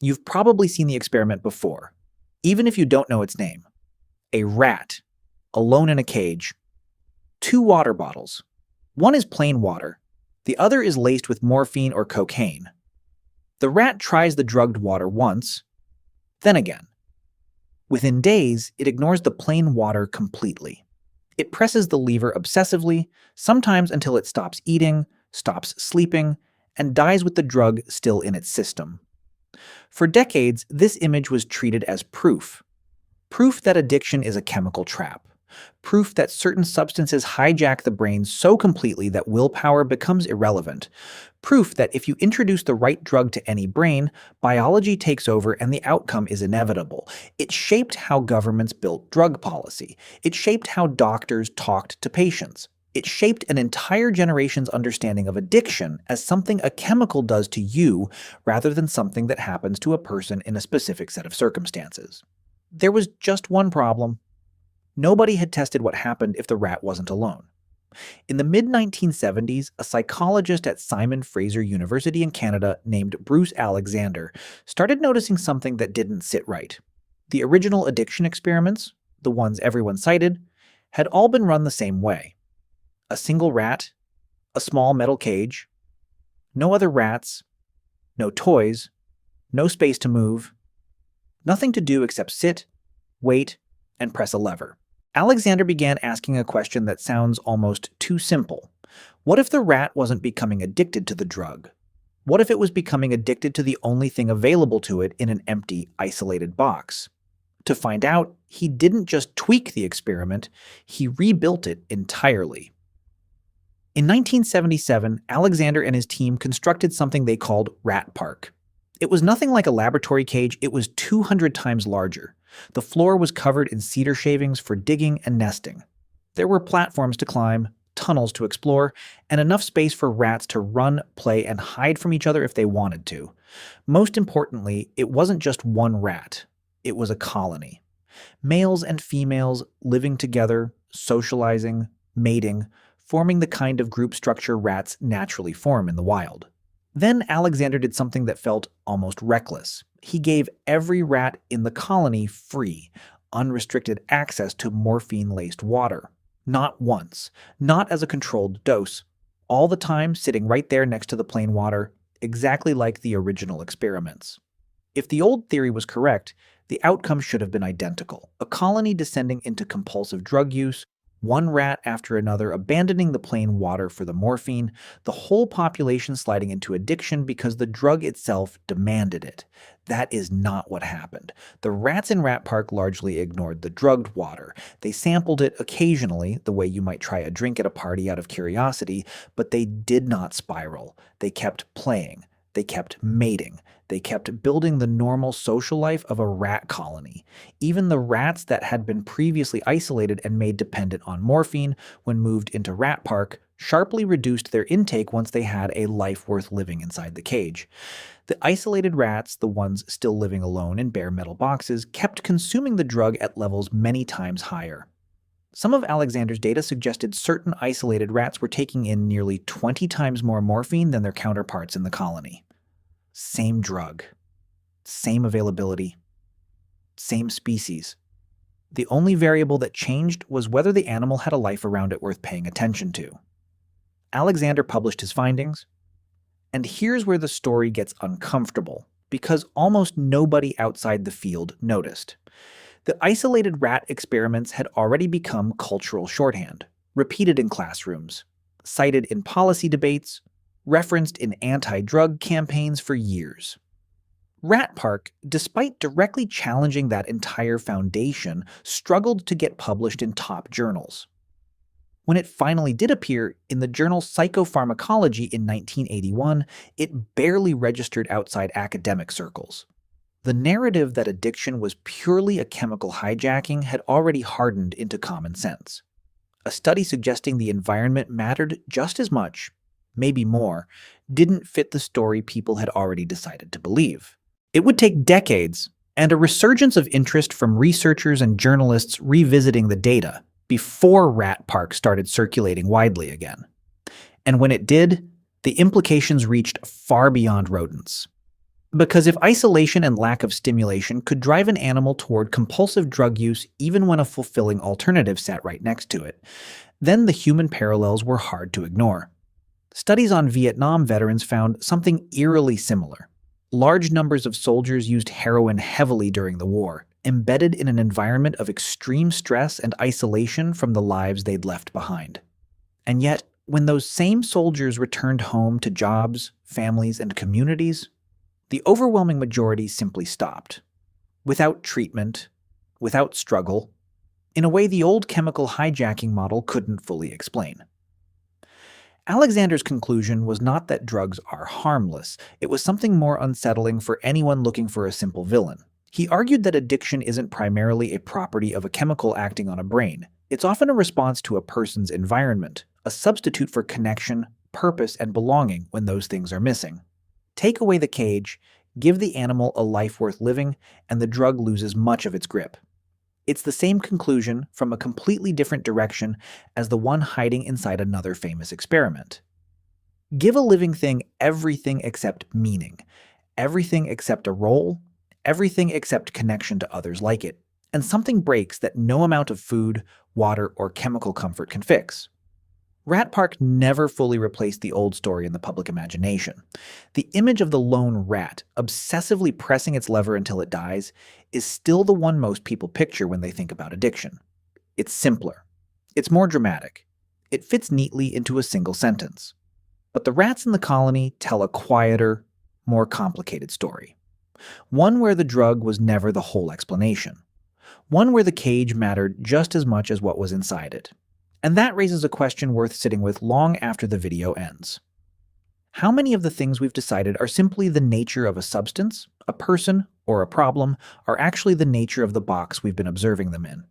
You've probably seen the experiment before, even if you don't know its name. A rat, alone in a cage, two water bottles. One is plain water, the other is laced with morphine or cocaine. The rat tries the drugged water once, then again. Within days, it ignores the plain water completely. It presses the lever obsessively, sometimes until it stops eating, stops sleeping, and dies with the drug still in its system. For decades, this image was treated as proof. Proof that addiction is a chemical trap. Proof that certain substances hijack the brain so completely that willpower becomes irrelevant. Proof that if you introduce the right drug to any brain, biology takes over and the outcome is inevitable. It shaped how governments built drug policy. It shaped how doctors talked to patients. It shaped an entire generation's understanding of addiction as something a chemical does to you rather than something that happens to a person in a specific set of circumstances. There was just one problem. Nobody had tested what happened if the rat wasn't alone. In the mid-1970s, a psychologist at Simon Fraser University in Canada named Bruce Alexander started noticing something that didn't sit right. The original addiction experiments, the ones everyone cited, had all been run the same way. A single rat, a small metal cage, no other rats, no toys, no space to move, nothing to do except sit, wait, and press a lever. Alexander began asking a question that sounds almost too simple. What if the rat wasn't becoming addicted to the drug? What if it was becoming addicted to the only thing available to it in an empty, isolated box? To find out, he didn't just tweak the experiment, he rebuilt it entirely. In 1977, Alexander and his team constructed something they called Rat Park. It was nothing like a laboratory cage, it was 200 times larger. The floor was covered in cedar shavings for digging and nesting. There were platforms to climb, tunnels to explore, and enough space for rats to run, play, and hide from each other if they wanted to. Most importantly, it wasn't just one rat. It was a colony. Males and females living together, socializing, mating, forming the kind of group structure rats naturally form in the wild. Then Alexander did something that felt almost reckless. He gave every rat in the colony free, unrestricted access to morphine-laced water. Not once, not as a controlled dose. All the time sitting right there next to the plain water, exactly like the original experiments. If the old theory was correct, the outcome should have been identical. A colony descending into compulsive drug use, one rat after another abandoning the plain water for the morphine, the whole population sliding into addiction because the drug itself demanded it. That is not what happened. The rats in Rat Park largely ignored the drugged water. They sampled it occasionally, the way you might try a drink at a party out of curiosity, but they did not spiral. They kept playing. They kept mating. They kept building the normal social life of a rat colony. Even the rats that had been previously isolated and made dependent on morphine, when moved into Rat Park, sharply reduced their intake once they had a life worth living inside the cage. The isolated rats, the ones still living alone in bare metal boxes, kept consuming the drug at levels many times higher. Some of Alexander's data suggested certain isolated rats were taking in nearly 20 times more morphine than their counterparts in the colony. Same drug, same availability, same species. The only variable that changed was whether the animal had a life around it worth paying attention to. Alexander published his findings, and here's where the story gets uncomfortable, because almost nobody outside the field noticed. The isolated rat experiments had already become cultural shorthand, repeated in classrooms, cited in policy debates, referenced in anti-drug campaigns for years. Rat Park, despite directly challenging that entire foundation, struggled to get published in top journals. When it finally did appear in the journal Psychopharmacology in 1981, it barely registered outside academic circles. The narrative that addiction was purely a chemical hijacking had already hardened into common sense. A study suggesting the environment mattered just as much, maybe more, didn't fit the story people had already decided to believe. It would take decades and a resurgence of interest from researchers and journalists revisiting the data before Rat Park started circulating widely again. And when it did, the implications reached far beyond rodents. Because if isolation and lack of stimulation could drive an animal toward compulsive drug use even when a fulfilling alternative sat right next to it, then the human parallels were hard to ignore. Studies on Vietnam veterans found something eerily similar. Large numbers of soldiers used heroin heavily during the war, embedded in an environment of extreme stress and isolation from the lives they'd left behind. And yet, when those same soldiers returned home to jobs, families, and communities, the overwhelming majority simply stopped. Without treatment, without struggle, in a way the old chemical hijacking model couldn't fully explain. Alexander's conclusion was not that drugs are harmless. It was something more unsettling for anyone looking for a simple villain. He argued that addiction isn't primarily a property of a chemical acting on a brain. It's often a response to a person's environment, a substitute for connection, purpose, and belonging when those things are missing. Take away the cage, give the animal a life worth living, and the drug loses much of its grip. It's the same conclusion from a completely different direction as the one hiding inside another famous experiment. Give a living thing everything except meaning, everything except a role, everything except connection to others like it, and something breaks that no amount of food, water, or chemical comfort can fix. Rat Park never fully replaced the old story in the public imagination. The image of the lone rat, obsessively pressing its lever until it dies, is still the one most people picture when they think about addiction. It's simpler. It's more dramatic. It fits neatly into a single sentence. But the rats in the colony tell a quieter, more complicated story. One where the drug was never the whole explanation. One where the cage mattered just as much as what was inside it. And that raises a question worth sitting with long after the video ends. How many of the things we've decided are simply the nature of a substance, a person, or a problem are actually the nature of the box we've been observing them in?